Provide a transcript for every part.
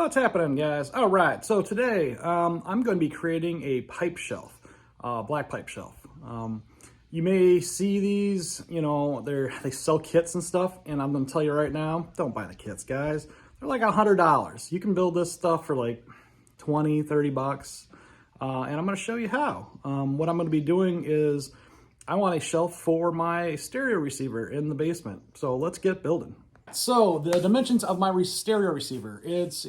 What's happening, guys? All right, so today I'm going to be creating a pipe shelf, black pipe shelf. You may see these, you know, they sell kits and stuff, and I'm going to tell you right now, don't buy the kits, guys. They're like $100. You can build this stuff for like 20, 30 bucks, and I'm going to show you how. What I'm going to be doing is I want a shelf for my stereo receiver in the basement, so let's get building. So the dimensions of my stereo receiver, it's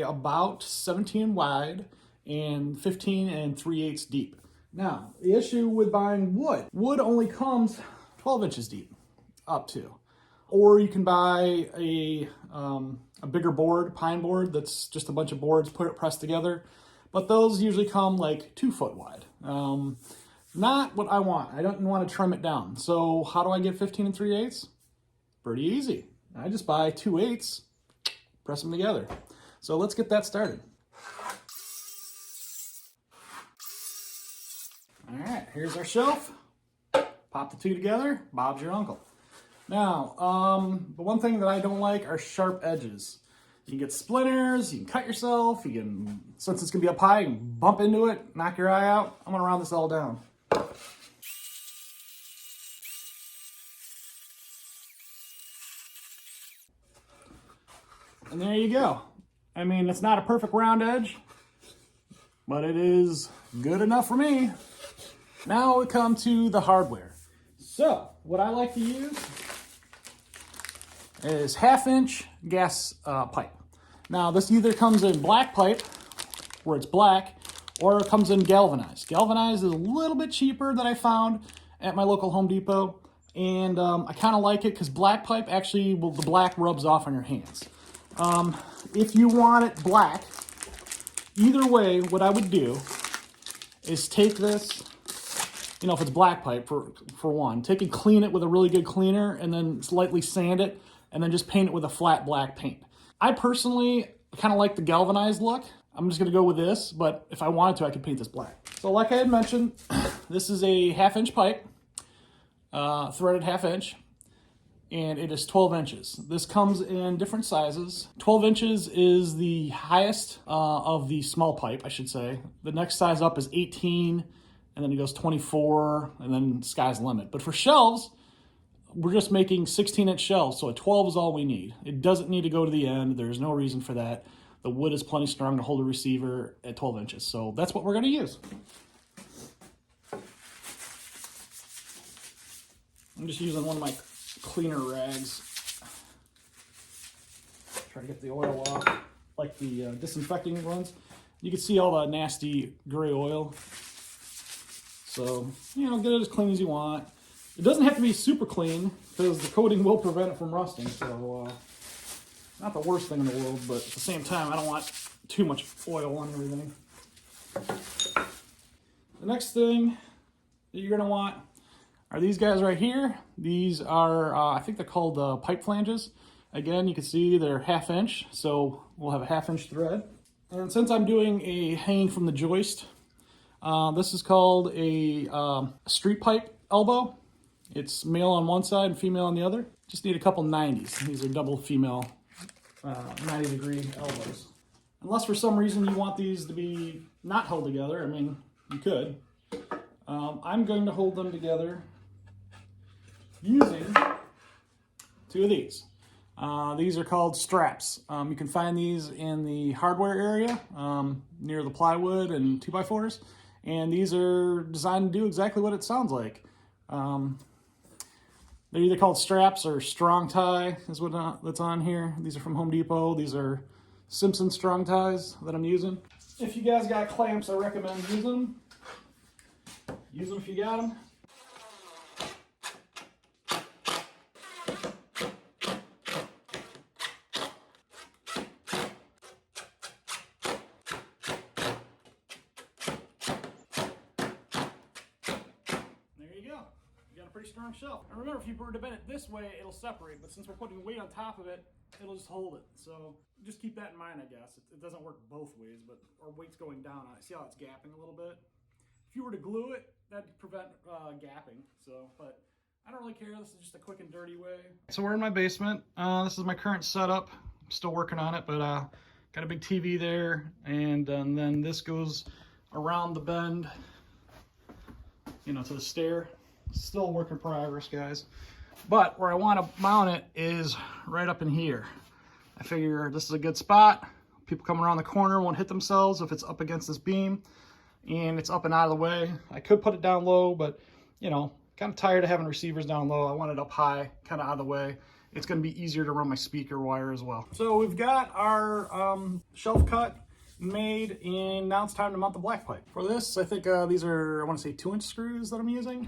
about 17 wide and 15 and 3/8 deep. Now, the issue with buying wood only comes 12 inches deep, up to. Or you can buy a bigger board, pine board, that's just a bunch of boards pressed together. But those usually come like 2 foot wide. Not what I want. I don't want to trim it down. So how do I get 15 and 3/8? Pretty easy. I just buy 2/8, press them together. So let's get that started. All right, here's our shelf. Pop the two together, Bob's your uncle. Now, the one thing that I don't like are sharp edges. You can get splinters, you can cut yourself, since it's gonna be up high, you can bump into it, knock your eye out. I'm gonna round this all down. And there you go. I mean, it's not a perfect round edge, but it is good enough for me. Now we come to the hardware. So, what I like to use is 1/2-inch gas pipe. Now, this either comes in black pipe, where it's black, or it comes in galvanized. Galvanized is a little bit cheaper that I found at my local Home Depot, and I kind of like it because black pipe actually, the black rubs off on your hands. If you want it black, either way, what I would do is take this, you know, if it's black pipe for one, take and clean it with a really good cleaner and then lightly sand it and then just paint it with a flat black paint. I personally kind of like the galvanized look. I'm just going to go with this, but if I wanted to, I could paint this black. So like I had mentioned, this is a 1/2-inch pipe, threaded 1/2-inch. And it is 12 inches. This comes in different sizes. 12 inches is the highest of the small pipe, I should say. The next size up is 18, and then it goes 24, and then sky's the limit. But for shelves, we're just making 16-inch shelves, so a 12 is all we need. It doesn't need to go to the end. There's no reason for that. The wood is plenty strong to hold a receiver at 12 inches, so that's what we're gonna use. I'm just using one of my cleaner rags. Try to get the oil off, like the disinfecting ones. You can see all the nasty gray oil. So, you know, get it as clean as you want. It doesn't have to be super clean because the coating will prevent it from rusting. So, not the worst thing in the world, but at the same time, I don't want too much oil on everything. The next thing that you're gonna want are these guys right here. These are, I think they're called pipe flanges. Again, you can see they're 1/2-inch, so we'll have a 1/2-inch thread. And since I'm doing a hanging from the joist, this is called a street pipe elbow. It's male on one side and female on the other. Just need a couple 90s. These are double female 90-degree elbows. Unless for some reason you want these to be not held together, I mean, you could. I'm going to hold them together using 2 of these. These are called straps. You can find these in the hardware area near the plywood and 2x4s. And these are designed to do exactly what it sounds like. They're either called straps or strong tie is that's on here. These are from Home Depot. These are Simpson strong ties that I'm using. If you guys got clamps, I recommend using them. Use them if you got them. Pretty strong shelf. And remember, if you were to bend it this way, it'll separate, but since we're putting weight on top of it, it'll just hold it. So just keep that in mind, I guess. It doesn't work both ways, but our weight's going down on it. See how it's gapping a little bit? If you were to glue it, that'd prevent gapping. So, but I don't really care. This is just a quick and dirty way. So we're in my basement. This is my current setup. I'm still working on it, but Got a big TV there, and then this goes around the bend, you know, to the stair. Still a work in progress, guys. But where I want to mount it is right up in here. I figure this is a good spot. People coming around the corner won't hit themselves if it's up against this beam and it's up and out of the way. I could put it down low, but you know, kind of tired of having receivers down low. I want it up high, kind of out of the way. It's going to be easier to run my speaker wire as well. So we've got our shelf cut made, and now it's time to mount the black pipe. For this, I think these are, I want to say 2-inch screws that I'm using.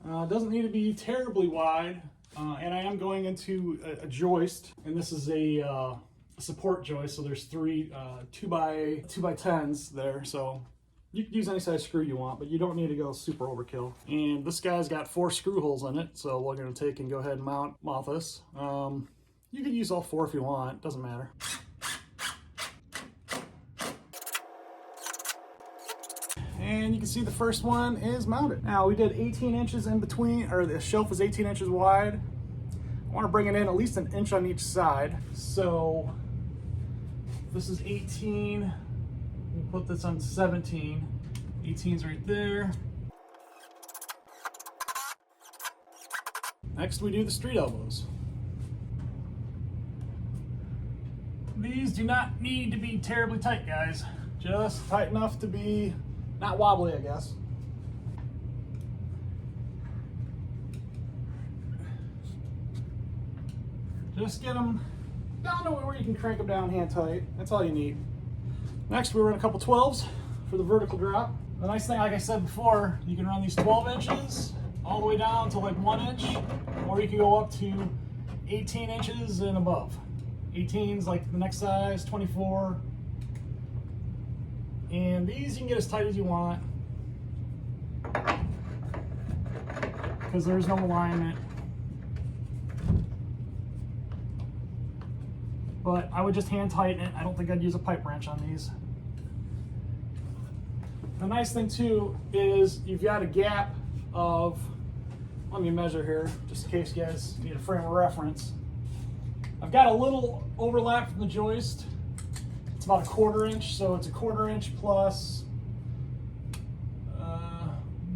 Doesn't need to be terribly wide, and I am going into a joist, and this is a support joist, so there's 3 2x10s there, so you can use any size screw you want, but you don't need to go super overkill. And this guy's got 4 screw holes in it, so we're going to take and go ahead and mount this. You can use all 4 if you want, doesn't matter. And you can see the first one is mounted. Now we did 18 inches in between, or the shelf is 18 inches wide. I want to bring it in at least an inch on each side. So this is 18. We'll put this on 17. 18's right there. Next we do the street elbows. These do not need to be terribly tight, guys. Just tight enough to be not wobbly, I guess. Just get them down to where you can crank them down hand tight. That's all you need. Next, we run a couple 12s for the vertical drop. The nice thing, like I said before, you can run these 12 inches all the way down to like 1 inch, or you can go up to 18 inches and above. 18's like the next size, 24. And these you can get as tight as you want, because there's no alignment. But I would just hand tighten it. I don't think I'd use a pipe wrench on these. The nice thing too is you've got a gap of, let me measure here, just in case you guys need a frame of reference. I've got a little overlap from the joist. It's about 1/4 inch, so it's 1/4 inch plus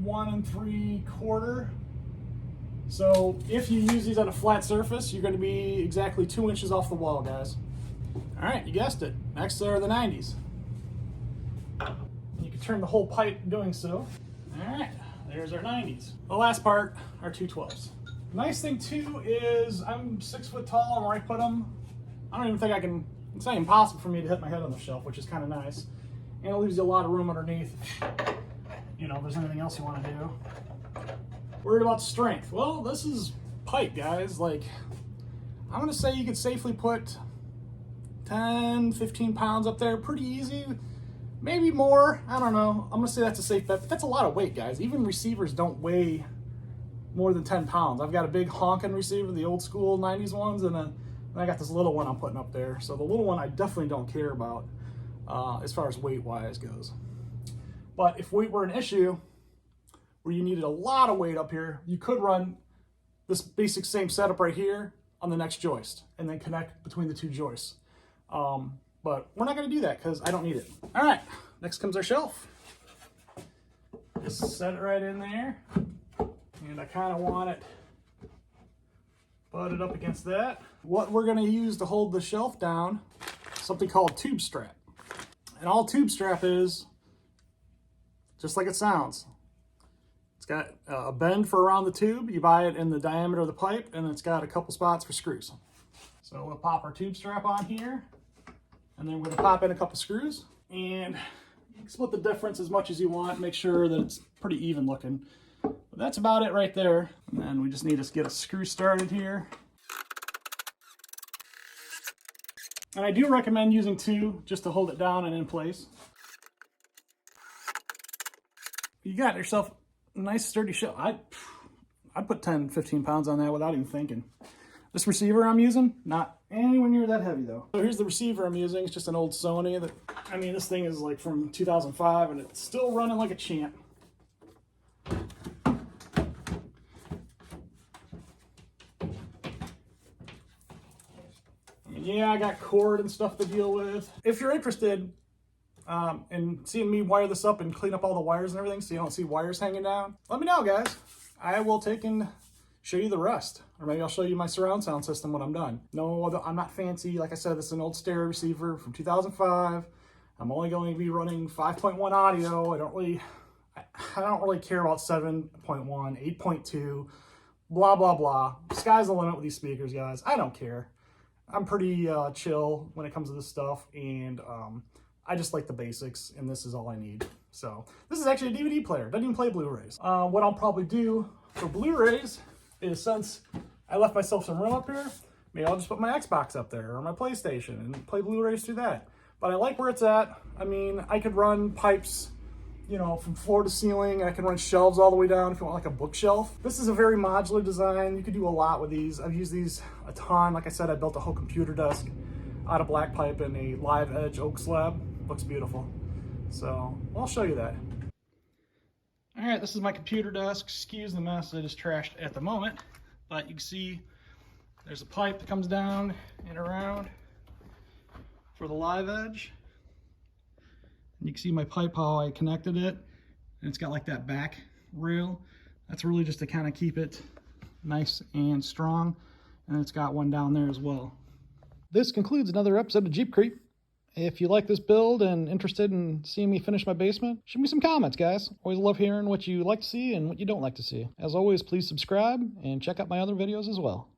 1 3/4. So if you use these on a flat surface, you're going to be exactly 2 inches off the wall, guys. All right, you guessed it. Next are the 90s. You can turn the whole pipe doing so. All right, there's our 90s. The last part are 2 12s. Nice thing too is I'm 6 foot tall, and where I put them, I don't even think I can. It's not impossible for me to hit my head on the shelf, which is kind of nice. And it leaves you a lot of room underneath, you know, if there's anything else you want to do. Worried about strength. Well, this is pipe, guys. Like, I'm going to say you could safely put 10, 15 pounds up there pretty easy. Maybe more. I don't know. I'm going to say that's a safe bet. But that's a lot of weight, guys. Even receivers don't weigh more than 10 pounds. I've got a big honking receiver, the old school 90s ones, and then I got this little one I'm putting up there. So the little one I definitely don't care about as far as weight-wise goes. But if weight were an issue, where you needed a lot of weight up here, you could run this basic same setup right here on the next joist and then connect between the 2 joists. But we're not going to do that because I don't need it. All right, next comes our shelf. Just set it right in there. And I kind of want it butted up against that. What we're going to use to hold the shelf down is something called tube strap. And all tube strap is, just like it sounds, it's got a bend for around the tube. You buy it in the diameter of the pipe, and it's got a couple spots for screws. So we'll pop our tube strap on here, and then we're going to pop in a couple screws. And you can split the difference as much as you want. Make sure that it's pretty even looking. But that's about it right there. And then we just need to get a screw started here. And I do recommend using 2 just to hold it down and in place. You got yourself a nice sturdy shelf. I'd put 10, 15 pounds on that without even thinking. This receiver I'm using, not anywhere near that heavy though. So here's the receiver I'm using. It's just an old Sony that, I mean, this thing is like from 2005 and it's still running like a champ. You yeah, I got cord and stuff to deal with. If you're interested in seeing me wire this up and clean up all the wires and everything so you don't see wires hanging down, let me know, guys. I will take and show you the rest. Or maybe I'll show you my surround sound system when I'm done. No, I'm not fancy. Like I said, this is an old stereo receiver from 2005. I'm only going to be running 5.1 audio. I don't really care about 7.1, 8.2, blah, blah, blah. Sky's the limit with these speakers, guys. I don't care. I'm pretty chill when it comes to this stuff, and I just like the basics, and this is all I need. So this is actually a DVD player. Doesn't even play Blu-rays. What I'll probably do for Blu-rays is, since I left myself some room up here, maybe I'll just put my Xbox up there or my PlayStation and play Blu-rays through that. But I like where it's at. I mean, I could run pipes, you know, from floor to ceiling. I can run shelves all the way down if you want like a bookshelf. This is a very modular design. You could do a lot with these. I've used these a ton. Like I said, I built a whole computer desk out of black pipe and a live edge oak slab. Looks beautiful. So I'll show you that. All right, this is my computer desk. Excuse the mess, it is trashed at the moment. But you can see there's a pipe that comes down and around for the live edge. And you can see my pipe, how I connected it. And it's got like that back rail. That's really just to kind of keep it nice and strong. And it's got one down there as well. This concludes another episode of Jeep Creep. If you like this build and interested in seeing me finish my basement, shoot me some comments, guys. Always love hearing what you like to see and what you don't like to see. As always, please subscribe and check out my other videos as well.